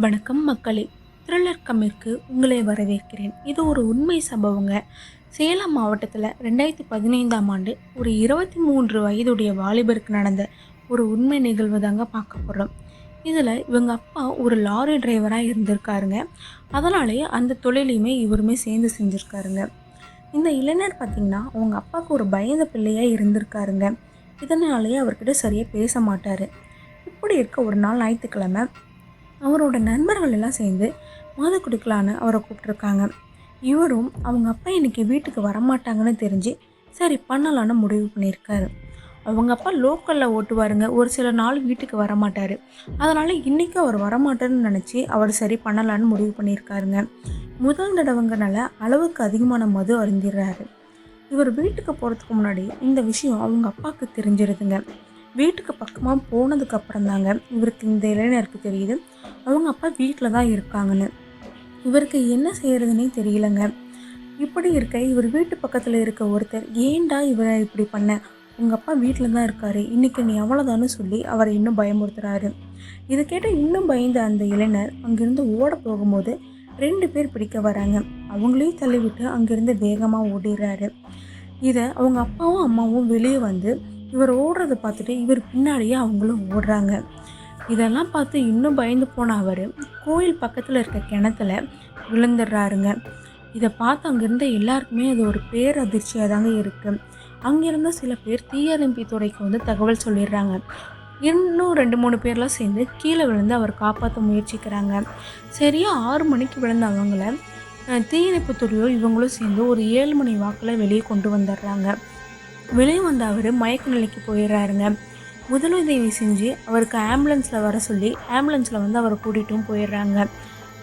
வணக்கம் மக்களே. த்ரில்லர் கம்மிற்கு உங்களை வரவேற்கிறேன். இது ஒரு உண்மை சம்பவங்க. சேலம் மாவட்டத்தில் 2015ஆம் ஆண்டு ஒரு 23 வயதுடைய வாலிபருக்கு நடந்த ஒரு உண்மை நிகழ்வு தாங்க பார்க்க போகிறோம். இதில் இவங்க அப்பா ஒரு லாரி டிரைவராக இருந்திருக்காருங்க. அதனாலேயே அந்த தொழிலையுமே இவருமே சேர்ந்து செஞ்சுருக்காருங்க. இந்த இளைஞர் பார்த்திங்கன்னா அவங்க அப்பாவுக்கு ஒரு பயந்த பிள்ளையாக இருந்திருக்காருங்க. இதனாலேயே அவர்கிட்ட சரியாக பேச மாட்டார். இப்படி இருக்க ஒரு நாள் ஞாயிற்றுக்கிழமை அவரோட நண்பர்கள் எல்லாம் சேர்ந்து மது குடிக்கலான்னு அவரை கூப்பிட்ருக்காங்க. இவரும் அவங்க அப்பா இன்றைக்கி வீட்டுக்கு வரமாட்டாங்கன்னு தெரிஞ்சு சரி பண்ணலான்னு முடிவு பண்ணியிருக்காரு. அவங்க அப்பா லோக்கலில் ஓட்டுவாருங்க, ஒரு சில நாள் வீட்டுக்கு வரமாட்டார். அதனால் இன்றைக்கி அவர் வரமாட்டார்னு நினச்சி அவர் சரி பண்ணலான்னு முடிவு பண்ணியிருக்காருங்க. முதல் தடவைங்கனால அளவுக்கு அதிகமான மது அருந்திடுறாரு. இவர் வீட்டுக்கு போகிறதுக்கு முன்னாடி இந்த விஷயம் அவங்க அப்பாவுக்கு தெரிஞ்சிருதுங்க. வீட்டுக்கு பக்கமாக போனதுக்கு அப்புறம் தாங்க இவருக்கு இந்த இளைஞருக்கு தெரியுது அவங்க அப்பா வீட்டில் தான் இருக்காங்கன்னு. இவருக்கு என்ன செய்கிறதுனே தெரியலங்க. இப்படி இருக்க இவர் வீட்டு பக்கத்தில் இருக்க ஒருத்தர், ஏண்டா இவரை இப்படி பண்ண, உங்கள் அப்பா வீட்டில் தான் இருக்காரு, இன்றைக்கி நீ எவ்வளோதான்னு சொல்லி அவரை இன்னும் பயமுறுத்துறாரு. இதை கேட்ட இன்னும் பயந்த அந்த இளைஞர் அங்கேருந்து ஓட போகும்போது 2 பேர் பிடிக்க வராங்க. அவங்களையும் தள்ளிவிட்டு அங்கேருந்து வேகமாக ஓடிடுறாரு. இதை அவங்க அப்பாவும் அம்மாவும் வெளியே வந்து இவர் ஓடுறதை பார்த்துட்டு இவர் பின்னாடியே அவங்களும் ஓடுறாங்க. இதெல்லாம் பார்த்து இன்னும் பயந்து போன அவர் கோயில் பக்கத்தில் இருக்க கிணத்துல விழுந்துடுறாருங்க. இதை பார்த்து அங்கேருந்த எல்லாருக்குமே அது ஒரு பேரதிர்ச்சியாக தாங்க இருக்குது. அங்கேருந்த சில பேர் தீயணைப்பு துறைக்கு வந்து தகவல் சொல்லிடுறாங்க. இன்னும் 2-3 பேர்லாம் சேர்ந்து கீழே விழுந்து அவர் காப்பாற்ற முயற்சிக்கிறாங்க. சரியாக 6 மணிக்கு விழுந்த அவங்கள தீயணைப்பு துறையோ இவங்களும் சேர்ந்து ஒரு 7 மணி வாக்கில் வெளியே கொண்டு வந்துடுறாங்க. வெளியே வந்த அவர் மயக்க நிலைக்கு போயிடுறாருங்க. முதலுதவி செஞ்சு அவருக்கு ஆம்புலன்ஸில் வர சொல்லி ஆம்புலன்ஸில் வந்து அவரை கூட்டிகிட்டும் போயிடுறாங்க.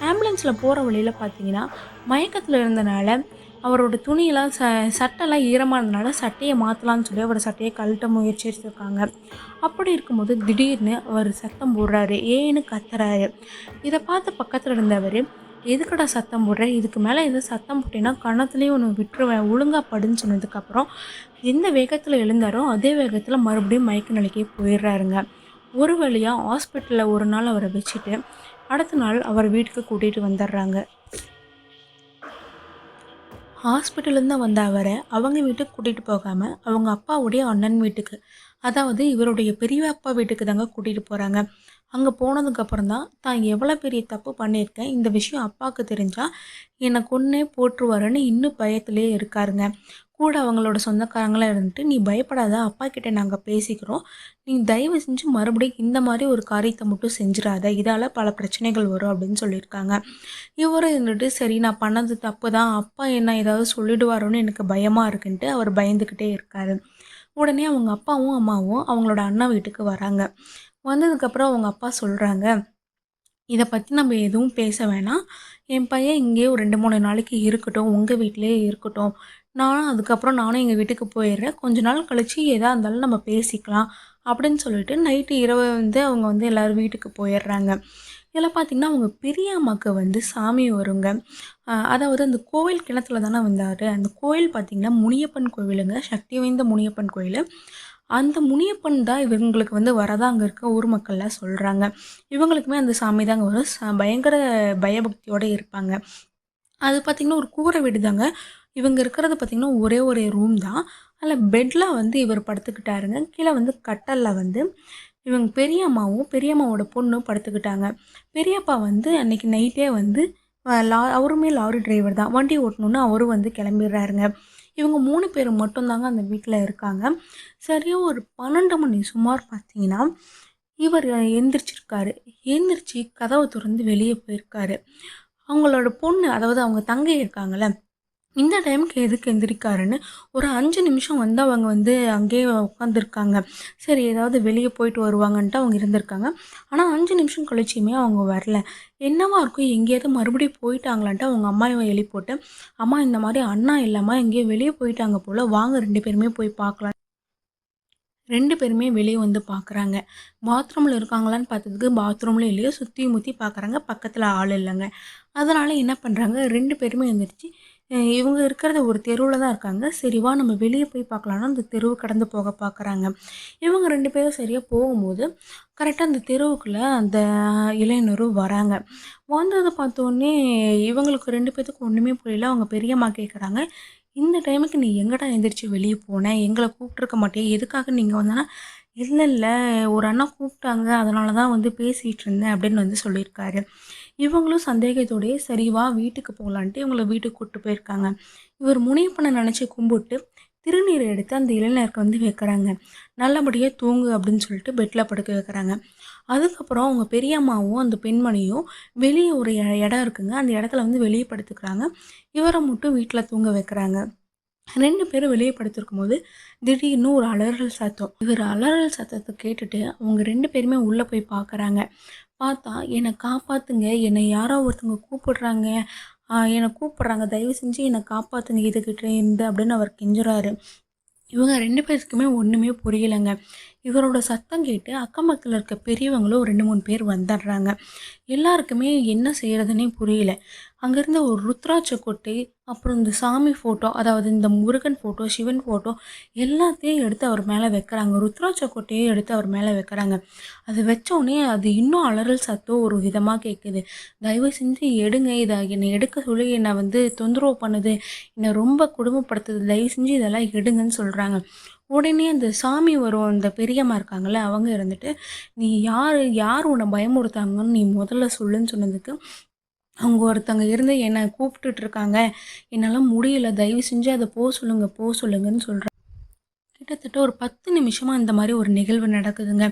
ஆம்புலன்ஸில் போகிற வழியில் பார்த்தீங்கன்னா மயக்கத்தில் இருந்தனால அவரோட துணியெல்லாம் சட்டைலாம் ஈரமாக இருந்தனால சட்டையை மாற்றலான்னு சொல்லி அவர் சட்டையை கழட்ட முயற்சி எடுத்துருக்காங்க. அப்படி இருக்கும்போது திடீர்னு அவர் சத்தம் போடுறாரு, ஏன்னு கத்துறாரு. இதை பார்த்து பக்கத்தில் இருந்தவர், எதுக்கடா சத்தம் போடுற, இதுக்கு மேலே எதுவும் சத்தம் போட்டேன்னா கணத்துலேயும் ஒன்று விட்டுருவேன், ஒழுங்காக படுன்னு சொன்னதுக்கப்புறம் எந்த வேகத்தில் எழுந்தாரோ அதே வேகத்தில் மறுபடியும் மயக்க நிலைக்கே போயிடுறாருங்க. ஒரு வழியாக ஹாஸ்பிட்டலில் ஒரு நாள் அவரை வச்சுட்டு அடுத்த நாள் அவர் வீட்டுக்கு கூட்டிகிட்டு வந்துடுறாங்க. ஹாஸ்பிட்டலேருந்து வந்த அவரை அவங்க வீட்டுக்கு கூட்டிகிட்டு போகாமல் அவங்க அப்பாவுடைய அண்ணன் வீட்டுக்கு, அதாவது இவருடைய பெரிய அப்பா வீட்டுக்கு தாங்க கூட்டிகிட்டு போகிறாங்க. அங்கே போனதுக்கப்புறம் தான் எவ்வளோ பெரிய தப்பு பண்ணியிருக்கேன், இந்த விஷயம் அப்பாவுக்கு தெரிஞ்சால் என்னை கொன்னே போட்டுருவாருன்னு இன்னும் பயத்திலே இருக்காருங்க. கூட அவங்களோட சொந்தக்காரங்களாம் இருந்துட்டு, நீ பயப்படாத, அப்பா கிட்டே நாங்கள் பேசிக்கிறோம், நீ தயவு செஞ்சு மறுபடியும் இந்த மாதிரி ஒரு காரியத்தை மட்டும் செஞ்சிடாத, இதால் பல பிரச்சனைகள் வரும் அப்படின்னு சொல்லியிருக்காங்க. இவரும் இருந்துட்டு சரி நான் பண்ணது தப்பு தான், அப்பா என்ன ஏதாவது சொல்லிடுவாரோன்னு எனக்கு பயமாக இருக்குன்ட்டு அவர் பயந்துக்கிட்டே இருக்காரு. உடனே அவங்க அப்பாவும் அம்மாவும் அவங்களோட அண்ணா வீட்டுக்கு வராங்க. வந்ததுக்கப்புறம் அவங்க அப்பா சொல்கிறாங்க, இதை பற்றி நம்ம எதுவும் பேச வேணாம், என் பையன் இங்கேயே ஒரு 2-3 நாளைக்கு இருக்கட்டும், உங்கள் வீட்டிலே இருக்கட்டும், நானும் எங்கள் வீட்டுக்கு போயிடுறேன், கொஞ்ச நாள் கழித்து எதாக இருந்தாலும் நம்ம பேசிக்கலாம் அப்படின்னு சொல்லிட்டு நைட்டு இரவு வந்து அவங்க வந்து எல்லோரும் வீட்டுக்கு போயிடுறாங்க. இதில் பார்த்திங்கன்னா அவங்க பெரிய அம்மாவுக்கு வந்து சாமி வருங்க. அதாவது அந்த கோவில் கிணத்துல தானே வந்தார். அந்த கோயில் பார்த்திங்கன்னா முனியப்பன் கோவிலுங்க, சக்தி வாய்ந்த முனியப்பன் கோயில். அந்த முனியப்பன் தான் இவங்களுக்கு வந்து வரதா அங்கே இருக்க ஊர் மக்கள்லாம் சொல்கிறாங்க. இவங்களுக்குமே அந்த சாமி தாங்க வரும். பயங்கர பயபக்தியோடு இருப்பாங்க. அது பார்த்திங்கன்னா ஒரு கூரை வீடு தாங்க. இவங்க இருக்கிறது பார்த்திங்கன்னா ஒரே ஒரு ரூம் தான். அதில் பெட்டில் வந்து இவர் படுத்துக்கிட்டாருங்க. கீழே வந்து கட்டலில் வந்து இவங்க பெரியம்மாவோட பொண்ணும் படுத்துக்கிட்டாங்க. பெரியப்பா வந்து அன்றைக்கி நைட்டே வந்து அவருமே லாரி டிரைவர் தான், வண்டி ஓட்டணுன்னு அவரும் வந்து கிளம்பிடுறாருங்க. இவங்க 3 பேர் மட்டும்தாங்க அந்த வீட்டில் இருக்காங்க. சரியாக ஒரு 12 மணி சுமார் பார்த்தீங்கன்னா இவர் எந்திரிச்சிருக்காரு. எழுந்திரிச்சு கதவை திறந்து வெளியே போயிருக்காரு. அவங்களோட பொண்ணு, அதாவது அவங்க தங்கை இருக்காங்கள்ல, இந்த டைமுக்கு எதுக்கு எந்திரிக்காருன்னு ஒரு 5 நிமிஷம் வந்து அவங்க வந்து அங்கேயே உட்காந்துருக்காங்க. சரி ஏதாவது வெளியே போயிட்டு வருவாங்கன்ட்டு அவங்க இருந்திருக்காங்க. ஆனால் 5 நிமிஷம் கழிச்சுமே அவங்க வரல. என்னவா இருக்கும், எங்கேயாவது மறுபடியும் போயிட்டாங்களான்ட்டு அவங்க அம்மாவை எழுப்பி, அம்மா இந்த மாதிரி அண்ணா இல்லைம்மா எங்கேயோ வெளியே போயிட்டாங்க போல், வாங்க 2 பேருமே போய் பார்க்கலாம். 2 பேருமே வெளியே வந்து பார்க்குறாங்க. பாத்ரூமில் இருக்காங்களான்னு பார்த்ததுக்கு பாத்ரூமில் இல்லையோ, சுற்றி முற்றி பார்க்குறாங்க, பக்கத்தில் ஆள் இல்லைங்க. அதனால் என்ன பண்ணுறாங்க, 2 பேருமே எழுந்திரிச்சு இவங்க இருக்கிறது ஒரு தெருவுல தான் இருக்காங்க. சரி வா நம்ம வெளிய போய் பார்க்கலான்னு அந்த தெருவு கடந்து போக பார்க்குறாங்க. இவங்க 2 பேரும் சரியா போகும்போது, கரெக்ட்டா அந்த தெருவுக்குள்ள அந்த இளைஞரும் வராங்க. வந்தத பார்த்தோனே இவங்களுக்கு 2 பேத்துக்கும் ஒண்ணுமே புரியல. அவங்க பெரியம்மா கேட்குறாங்க, "இந்த டைமுக்கு நீ எங்கடா எந்திரிச்சு வெளிய போன? எங்கள கூப்பிட்டுருக்க மாட்டியா? எதுக்காக நீ இங்க வந்தனா?" "இல்ல, இல்ல. ஒரு அண்ணா கூப்பிட்டாங்க. அதனால தான் வந்து பேசிட்டு இருந்தேன்." அப்படின்னு வந்து சொல்லியிருக்காரு. இவங்களும் சந்தேகத்தோடயே சரி வா வீட்டுக்கு போகலான்ட்டு இவங்கள வீட்டுக்கு கூட்டு போயிருக்காங்க. இவர் முனியப்பன நினச்சு கும்பிட்டு, திருநீர எடுத்து அந்த இளைஞருக்கு வந்து வைக்கிறாங்க. நல்லபடியா தூங்கு அப்படின்னு சொல்லிட்டு பெட்ல படுக்க வைக்கிறாங்க. அதுக்கப்புறம் அவங்க பெரியம்மாவும், அந்த பெண்மணியும் வெளிய ஒரு இடம் இருக்குங்க. அந்த இடத்துல வந்து வெளிய படுத்துக்கிறாங்க. இவர மட்டும் வீட்ல தூங்க வைக்கிறாங்க. 2 பேரும் வெளிய படுத்திருக்கும்போது, திடீர்னு ஒரு அலறல் சத்தம். இவரு அலறல் சத்தத்த கேட்டுட்டு, அவங்க 2 பேருமே உள்ள போய் பார்க்குறாங்க. பார்த்தா, "என்ன காப்பாத்துங்க. என்னை யாரோ ஒருத்தவங்க கூப்பிடுறாங்க. என்ன கூப்பிடுறாங்க. தயவு செஞ்சு என்ன காப்பாத்துங்க இதுகிட்ட இருந்து" அப்படின்னு அவர் கெஞ்சுறாரு. இவங்க 2 பேத்துக்குமே ஒண்ணுமே புரியலங்க. இவரோட சத்தம் கேட்டு அக்கம் பக்கத்துல இருக்க பெரியவங்களும் 2, 3 பேர் வந்துடுறாங்க. எல்லாருக்குமே என்ன செய்றதுன்னே புரியல. அங்கேருந்து ஒரு ருத்ராட்ச கொட்டை, அப்புறம் இந்த சாமி ஃபோட்டோ, அதாவது இந்த முருகன் ஃபோட்டோ, சிவன் ஃபோட்டோ எல்லாத்தையும் எடுத்து அவர் மேல வைக்கிறாங்க. ருத்ராட்ச கொட்டையும் எடுத்து அவர் மேல வைக்கிறாங்க. அது வச்சோனே அது இன்னும் அலறல் சத்தம் ஒரு விதமா கேட்குது. "தயவு செஞ்சு எடுங்க. இத என்னை எடுக்க சொல்லி என்ன வந்து தொந்தரவு பண்ணுது. என்ன ரொம்ப கொடுமைப்படுத்துது. தயவு செஞ்சு இதெல்லாம் எடுங்கன்னு" சொல்றாங்க. உடனே அந்த சாமி வரும் அந்த பெரியம்மா இருக்காங்கல்ல, அவங்க இருந்துட்டு, "நீ யாரு? யார் உன்ன பயமுறுத்தாங்கன்னு நீ முதல்ல சொல்லுன்னு" சொன்னதுக்கு, அவங்க ஒருத்தங்க இருந்து என்ன கூப்பிட்டுட்டு இருக்காங்க. என்னால முடியல. தயவு செஞ்சு அத போ சொல்லுங்க, போ சொல்லுங்கன்னு சொல்றாங்க. கிட்டத்தட்ட ஒரு 10 நிமிஷமா இந்த மாரி ஒரு நிகழ்வு நடக்குதுங்க.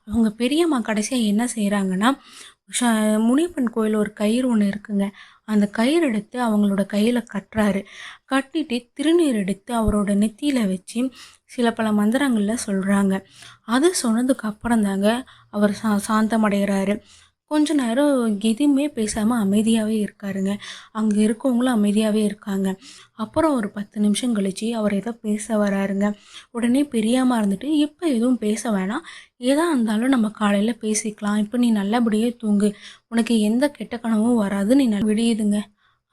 அவங்க பெரியம்மா கடைசியா என்ன செய்றாங்கன்னா, ஷ முனியப்பன் கோயில்ல ஒரு கயிறு ஒண்ணு இருக்குங்க. அந்த கயிறு எடுத்து அவங்களோட கையில கட்டுறாரு. கட்டிட்டு திருநீர் எடுத்து அவரோட நெத்தியில வச்சு சில பல மந்திரங்கள்ல சொல்றாங்க. அது சொன்னதுக்கு அப்புறம் தாங்க அவர் சாந்தமடைகிறாரு. கொஞ்ச நேரம் எதுவுமே பேசாம அமைதியாவே இருக்காருங்க. அங்க இருக்கவங்களும் அமைதியாவே இருக்காங்க. அப்புறம் ஒரு 10 நிமிஷம் கழிச்சு அவர் ஏதோ பேச வராருங்க. உடனே பெரியம்மா இருந்துட்டு, "இப்ப எதுவும் பேச வேணாம். எதா இருந்தாலும் நம்ம காலையில பேசிக்கலாம். இப்ப நீ நல்லபடியா தூங்கு. உனக்கு எந்த கெட்ட கனவும் வராது. நீ விடியுதுங்க."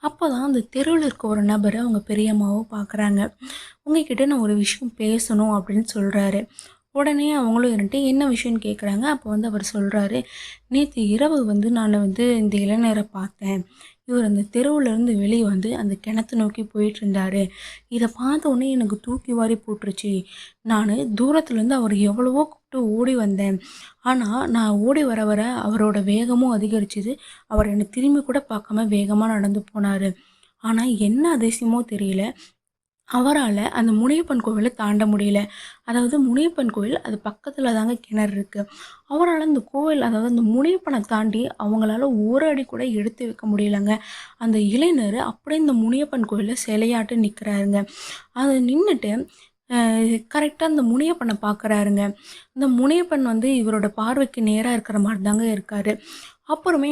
அப்பதான் அந்த தெருவுல இருக்க ஒரு நபர அவங்க பெரியம்மாவோ பார்க்குறாங்க. "உங்ககிட்ட நான் ஒரு விஷயம் பேசணும்" அப்படின்னு சொல்றாரு. உடனே அவங்களும் இருந்துட்டு என்ன விஷயம்னு கேட்குறாங்க. அப்போ வந்து அவர் சொல்றாரு, "நேத்து இரவு வந்து நான் வந்து இந்த இளைஞர பார்த்தேன். இவர் அந்த தெருவுலேருந்து வெளிய வந்து அந்த கிணத்த நோக்கி போயிட்டுருந்தாரு. இத பார்த்தோனே எனக்கு தூக்கி வாரி போட்டுருச்சு. நானு தூரத்துலேருந்து அவர் எவ்வளவோ கூப்பிட்டு ஓடி வந்தேன். ஆனா, நான் ஓடி வர வர அவரோட வேகமும் அதிகரிச்சுது. அவர் என்ன திரும்பி கூட பார்க்காம வேகமா நடந்து போனாரு. ஆனா, என்ன அதிசயமோ தெரியல. அவரால அந்த முனியப்பன் கோவில தாண்ட முடியல. அதாவது முனியப்பன் கோயில் அது பக்கத்துல தாங்க கிணறு இருக்கு. அவரால அந்த கோவில் அதாவது அந்த முனியப்பன தாண்டி அவங்களால ஒரு அடி கூட எடுத்து வைக்க முடியலங்க. அந்த இளைஞரு அப்படியே இந்த முனியப்பன் கோயில்ல சிலையாட்டு நிக்கிறாருங்க. அது நின்னுட்டு கரெக்ட்டா அந்த முனியப்பன பார்க்குறாருங்க. அந்த முனியப்பன் வந்து இவரோட பார்வைக்கு நேரா இருக்கிற மாரி தாங்க இருக்காரு. அப்புறமே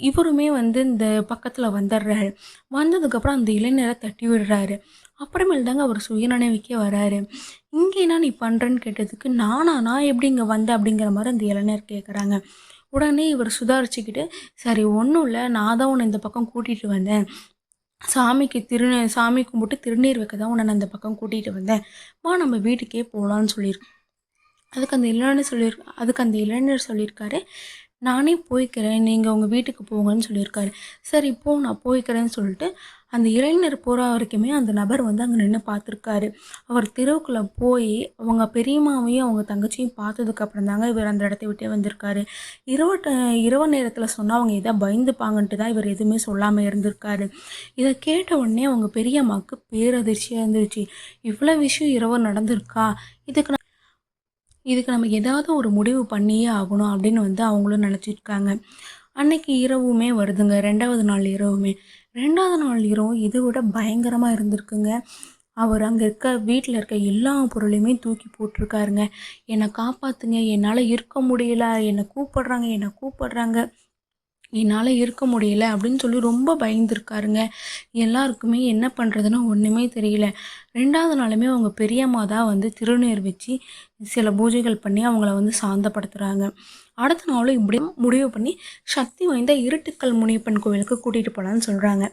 இவருமே வந்து இந்த பக்கத்துல வந்துடுறாரு. வந்ததுக்கப்புறம் அந்த இளைஞர தட்டி விடுறாரு. அப்புறமேல் தாங்க அவர் சுயநினைவுக்கே வராரு. "இங்க என்ன நீ பண்றன்னு?" கேட்டதுக்கு, "நானா? நான் எப்படி இங்க வந்தேன்?" அப்படிங்கிற மாரி அந்த இளைஞர் கேட்குறாங்க. உடனே இவர் சுதாரிச்சுக்கிட்டு, "சரி ஒண்ணும் இல்ல. நான் தான் உன்ன இந்த பக்கம் கூட்டிட்டு வந்தேன். சாமி கும்பிட்டு திருநீர் வைக்க தான் உன்ன நான் இந்த பக்கம் கூட்டிட்டு வந்தேன். வா நம்ம வீட்டுக்கே போலான்னு" அதுக்கு அந்த இளைஞர் சொல்லியிருக்காரு, "நானே போய்க்கிறேன். நீங்க உங்க வீட்டுக்கு போங்கன்னு" சொல்லியிருக்காரு. "சரி போ நான் போய்க்கிறேன்னு" சொல்லிட்டு, அந்த இளைஞர் போற வரைக்குமே அந்த நபர் வந்து அங்க நின்னு பார்த்துருக்காரு. அவர் தெருவுக்குள்ள போயி, அவங்க பெரியம்மாவையும், அவங்க தங்கச்சியும் பார்த்ததுக்கு அப்புறம் தாங்க இவர் அந்த இடத்த விட்டே வந்திருக்காரு. இரவு நேரத்தில சொன்னா அவங்க ஏதா பயந்துப்பாங்கன்ட்டு தான் இவர் எதுவுமே சொல்லாம இருந்திருக்காரு. இத கேட்ட உடனே அவங்க பெரியம்மாவுக்கு பேரதிர்ச்சியா இருந்துருச்சு. "இவ்வளோ விஷயம் இரவு நடந்திருக்கா? இதுக்கு இதுக்கு நம்ம ஏதாவது ஒரு முடிவு பண்ணியே ஆகணும்" அப்படின்னு வந்து அவங்களும் நினச்சிருக்காங்க. அன்னைக்கு இரவுமே வருதுங்க. 2வது நாள் இரவுமே. 2வது நாள் இரவும் இத விட பயங்கரமா இருந்திருக்குங்க. அவர் அங்க இருக்க வீட்ல இருக்க எல்லா பொருளையுமே தூக்கி போட்டுருக்காருங்க. "என்ன காப்பாத்துங்க. என்னால இருக்க முடியல. என்ன கூப்பிடுறாங்க, என்ன கூப்பிடுறாங்க. என்னால இருக்க முடியல" அப்படின்னு சொல்லி ரொம்ப பயந்துருக்காருங்க. எல்லாருக்குமே என்ன பண்ணுறதுன்னு ஒன்றுமே தெரியல. 2வது நாளுமே அவங்க பெரியம்மா தான் வந்து திருநீர் வச்சு சில பூஜைகள் பண்ணி அவங்கள வந்து சாந்தப்படுத்துறாங்க. அடுத்த நாளும் இப்படி முடிவு பண்ணி சக்தி வாய்ந்த இருட்டுக்கல் முனியப்பன் கோவிலுக்கு கூட்டிகிட்டு போகலான்னு சொல்கிறாங்க.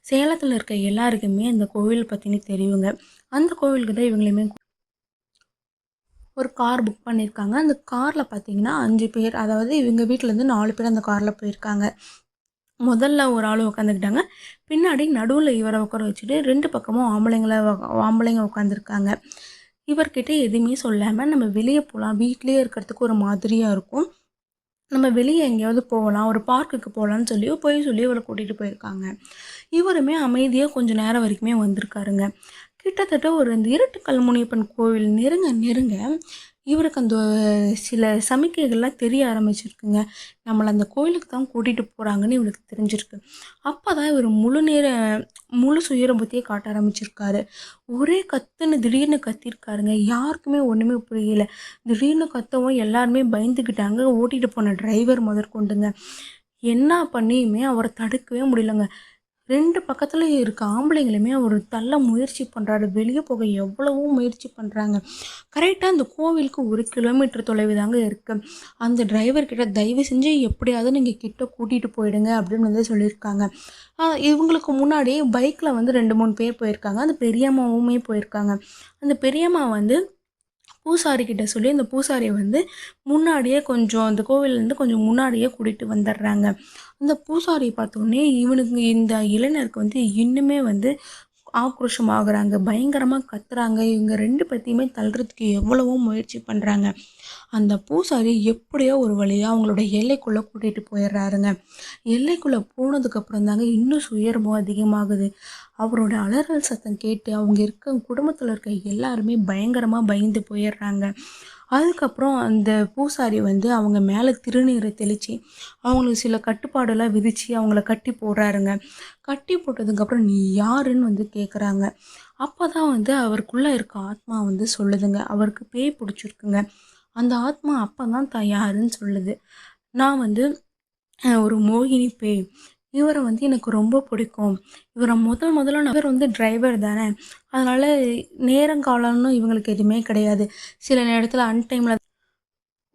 சேலத்தில் இருக்க எல்லாருக்குமே அந்த கோவில் பற்றினே தெரியுங்க. அந்த கோவிலுக்கு தான் இவங்களையுமே ஒரு கார் புக் பண்ணியிருக்காங்க. அந்த காரில் பார்த்தீங்கன்னா 5 பேர், அதாவது இவங்க வீட்டிலேருந்து 4 பேர் அந்த காரில் போயிருக்காங்க. முதல்ல ஒரு ஆள் உட்காந்துக்கிட்டாங்க. பின்னாடி நடுவில் இவரை உட்கார வச்சுட்டு 2 பக்கமும் ஆம்பளைங்க உட்காந்துருக்காங்க. இவர்கிட்ட எதுவுமே சொல்லாமல் நம்ம வெளியே போகலாம், வீட்டிலே இருக்கிறதுக்கு ஒரு மாதிரியாக இருக்கும், நம்ம வெளியே எங்கேயாவது போகலாம், ஒரு பார்க்குக்கு போகலான்னு சொல்லி இவரை கூட்டிகிட்டு போயிருக்காங்க. இவருமே அமைதியாக கொஞ்சம் நேரம் வரைக்குமே வந்திருக்காருங்க. கிட்டத்தட்ட ஒரு இந்த இருட்டுக்கல் முனியப்பன் கோவில் நெருங்க இவருக்கு அந்த சில சமிக்கைகள்லாம் தெரிய ஆரம்பிச்சிருக்குங்க. நம்மளை அந்த கோயிலுக்கு தான் கூட்டிகிட்டு போகிறாங்கன்னு இவருக்கு தெரிஞ்சிருக்கு. அப்போ தான் இவர் முழு சுயரூபத்தையே காட்ட ஆரம்பிச்சிருக்காரு. ஒரே கத்துன்னு திடீர்னு கத்திருக்காருங்க. யாருக்குமே ஒன்றுமே புரியல. திடீர்னு கத்தவும் எல்லாருமே பயந்துக்கிட்டாங்க. ஓட்டிகிட்டு போன டிரைவர் முதற்கொண்டுங்க. என்ன பண்ணியுமே அவரை தடுக்கவே முடியலங்க. 2 பக்கத்துல இருக்க ஆம்பளைங்களுமே அவர் தள்ள முயற்சி பண்ணுறாரு. வெளியே போக எவ்வளவோ முயற்சி பண்ணுறாங்க. கரெக்டாக அந்த கோவிலுக்கு 1 கிலோமீட்டர் தொலைவு தாங்க இருக்குது. அந்த டிரைவர்கிட்ட தயவு செஞ்சு எப்படியாவது நீங்கள் கிட்ட கூட்டிகிட்டு போயிடுங்க அப்படின்னு வந்து சொல்லியிருக்காங்க. இவங்களுக்கு முன்னாடி பைக்கில் வந்து 2, 3 பேர் போயிருக்காங்க. அந்த பெரியம்மாவுமே போயிருக்காங்க. அந்த பெரியம்மா வந்து பூசாரிக்கிட்ட சொல்லி அந்த பூசாரியை வந்து முன்னாடியே கொஞ்சம் அந்த கோவிலேருந்து கொஞ்சம் முன்னாடியே கூட்டிகிட்டு வந்துடுறாங்க. அந்த பூசாரியை பார்த்தோன்னே இவனுக்கு இந்த இளைஞருக்கு வந்து இன்னுமே வந்து ஆக்ரோஷமாகறாங்க. பயங்கரமாக கத்துறாங்க. இவங்க 2 பேத்தையுமே தள்ளுறதுக்கு எவ்வளவோ முயற்சி பண்ணுறாங்க. அந்த பூசாரி எப்படியோ ஒரு வழியாக அவங்களோட எல்லைக்குள்ளே கூட்டிகிட்டு போயிடுறாருங்க. எல்லைக்குள்ளே போனதுக்கப்புறம் தாங்க இன்னும் சுயரமும் அதிகமாகுது. அவரோட அலறல் சத்தம் கேட்டு அவங்க குடும்பத்தில் இருக்க எல்லாருமே பயங்கரமாக பயந்து போயிடுறாங்க. அதுக்கப்புறம் அந்த பூசாரி வந்து அவங்க மேலே திருநீரை தெளித்து அவங்களுக்கு சில கட்டுப்பாடெல்லாம் விதித்து அவங்கள கட்டி போடுறாருங்க. கட்டி போட்டதுக்கப்புறம் நீ யாருன்னு வந்து கேட்குறாங்க. அப்போ தான் வந்து அவருக்குள்ளே இருக்க ஆத்மா வந்து சொல்லுதுங்க, அவருக்கு பேய் பிடிச்சிருக்குங்க. அந்த ஆத்மா அப்போ தான் யாருன்னு சொல்லுது, நான் வந்து ஒரு மோகினி பேய். இவரை வந்து எனக்கு ரொம்ப பிடிக்கும். இவரை முதல்ல இவர் வந்து டிரைவர் தானே, அதனால் நேரங்காலம்னு இவங்களுக்கு எதுவுமே கிடையாது. சில நேரத்தில் அன்டைமில்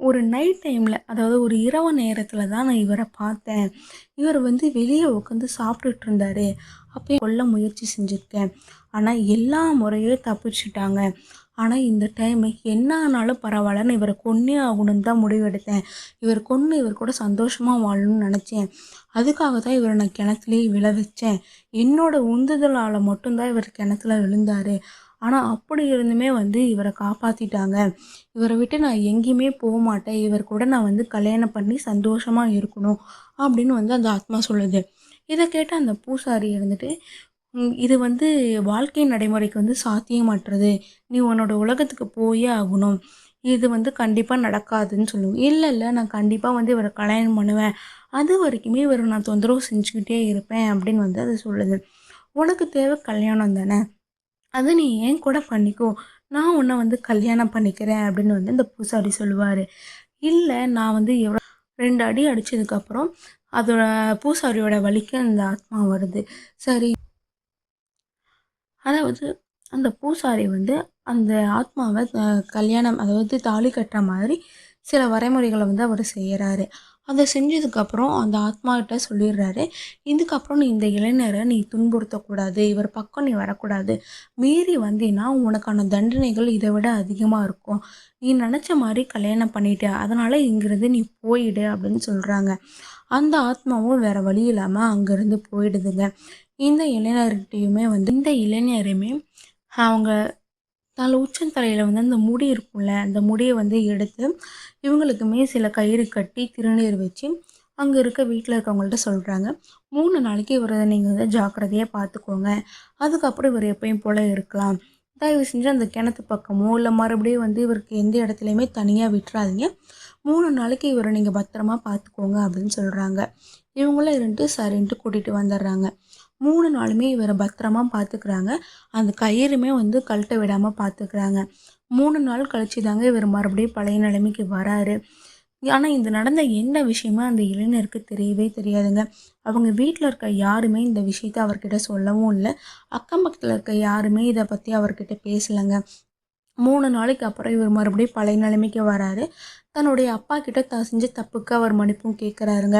ஒரு நைட் டைமில், அதாவது ஒரு இரவு நேரத்தில் தான் நான் இவரை பார்த்தேன். இவர் வந்து வெளியே உட்காந்து சாப்பிட்டுட்டு இருந்தார். அப்போயே கொல்ல முயற்சி செஞ்சுருக்கேன். ஆனால் எல்லா முறையும் தப்பிச்சுட்டாங்க. ஆனால் இந்த டைமு என்ன ஆனாலும் பரவாயில்லன்னு இவரை கொன்னே ஆகணும்னு தான் முடிவெடுத்தேன். இவர் கூட சந்தோஷமாக வாழணும்னு நினச்சேன். அதுக்காக தான் இவரை நான் கிணத்துலேயே விழ வச்சேன். என்னோட உந்துதலால் மட்டும்தான் இவர் கிணத்துல விழுந்தார். ஆனால் அப்படி இருந்துமே வந்து இவரை காப்பாற்றிட்டாங்க. இவரை விட்டு நான் எங்கேயுமே போக மாட்டேன். இவர் கூட நான் வந்து கல்யாணம் பண்ணி சந்தோஷமாக இருக்கணும் அப்படின்னு வந்து அந்த ஆத்மா சொல்லுது. இதை கேட்ட அந்த பூசாரி இருந்துட்டு, இது வந்து வாழ்க்கை நடைமுறைக்கு வந்து சாத்தியமற்றது. நீ உன்னோட உலகத்துக்கு போயே ஆகணும். இது வந்து கண்டிப்பாக நடக்காதுன்னு சொல்லுவேன். இல்லை நான் கண்டிப்பாக வந்து இவரை கல்யாணம் பண்ணுவேன். அது வரைக்குமே இவரை நான் தொந்தரவு செஞ்சுக்கிட்டே இருப்பேன் அப்படின்னு வந்து அது சொல்லுது. உனக்கு தேவை கல்யாணம் தானே, அது நீ ஏன் கூட பண்ணிக்கோ, நான் உன்னை வந்து கல்யாணம் பண்ணிக்கிறேன் அப்படின்னு வந்து இந்த பூசாரி சொல்லுவார். இல்லை நான் வந்து 2 அடி அடித்ததுக்கப்புறம் அதோட பூசாரியோட வலிக்கு அந்த ஆத்மா வருது. சரி, அதாவது அந்த பூசாரி வந்து அந்த ஆத்மாவை கல்யாணம், அதாவது தாலி கட்டுற மாதிரி சில வரைமுறைகளை வந்து அவர் செய்கிறாரு. அதை செஞ்சதுக்கப்புறம் அந்த ஆத்மாக்கிட்ட சொல்லிடுறாரு, இதுக்கப்புறம் நீ இந்த இளைஞரை நீ துன்புறுத்தக்கூடாது, இவர் பக்கம் நீ வரக்கூடாது. மீறி வந்தீன்னா உனக்கான தண்டனைகள் இதை விட அதிகமாக இருக்கும். நீ நினச்ச மாதிரி கல்யாணம் பண்ணிட்ட, அதனால் இங்கிருந்து நீ போயிடு அப்படின்னு சொல்கிறாங்க. அந்த ஆத்மாவும் வேறு வழி இல்லாமல் அங்கேருந்து போயிடுதுங்க. இந்த இளைஞருமே அவங்க உச்சந்தலையில் வந்து அந்த முடி இருக்கும்ல, அந்த முடியை வந்து எடுத்து இவங்களுக்குமே சில கயிறு கட்டி திருநீர் வச்சு அங்கே இருக்க வீட்டில் இருக்கவங்கள்ட்ட சொல்கிறாங்க, 3 நாளைக்கு இவரை நீங்கள் வந்து ஜாக்கிரதையாக பார்த்துக்கோங்க. அதுக்கப்புறம் இவர் எப்பயும் போல் இருக்கலாம். தயவு செஞ்சு அந்த கிணத்து பக்கமோ இல்லை மறுபடியும் வந்து இவருக்கு எந்த இடத்துலையுமே தனியாக விட்டுறாதீங்க. 3 நாளைக்கு இவரை நீங்கள் பத்திரமா பார்த்துக்கோங்க அப்படின்னு சொல்கிறாங்க. இவங்களும் இருந்துட்டு சரின்ட்டு கூட்டிகிட்டு வந்துடுறாங்க. 3 நாளுமே இவரை பத்திரமா பார்த்துக்கிறாங்க. அந்த கயிறுமே வந்து கழட்ட விடாமல் பார்த்துக்கிறாங்க. 3 நாள் கழிச்சு தாங்க இவர் மறுபடியும் பழைய நிலைமைக்கு வராரு. ஆனால் இந்த நடந்த என்ன விஷயமா அந்த இளைஞருக்கு தெரியவே தெரியாதுங்க. அவங்க வீட்டில் இருக்க யாருமே இந்த விஷயத்த அவர்கிட்ட சொல்லவும் இல்லை. அக்கம் பக்கத்தில் இருக்க யாருமே இதை பற்றி அவர்கிட்ட பேசலைங்க. 3 நாளைக்கு அப்புறம் இவர் மறுபடியும் பழைய நிலைமைக்கு வராரு. தன்னுடைய அப்பா கிட்ட தான் செஞ்ச தப்புக்கு அவர் மன்னிப்பும் கேட்குறாருங்க.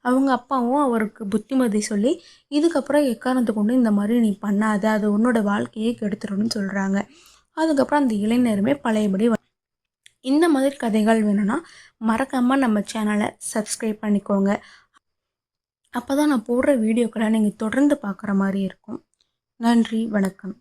அவங்க அப்பாவும் அவருக்கு புத்திமதி சொல்லி, இதுக்கப்புறம் எக்காரணத்தை கொண்டு இந்த மாதிரி நீ பண்ணாத, அது உன்னோட வாழ்க்கையே கெடுத்துரும்னு சொல்கிறாங்க. அதுக்கப்புறம் அந்த இளைஞருமே பழையபடி இந்த மாதிரி கதைகள் வேணும்னா மறக்காமல் நம்ம சேனலை சப்ஸ்கிரைப் பண்ணிக்கோங்க. அப்போ தான் நான் போடுற வீடியோக்களை நீங்கள் தொடர்ந்து பார்க்குற மாதிரி இருக்கும். நன்றி, வணக்கம்.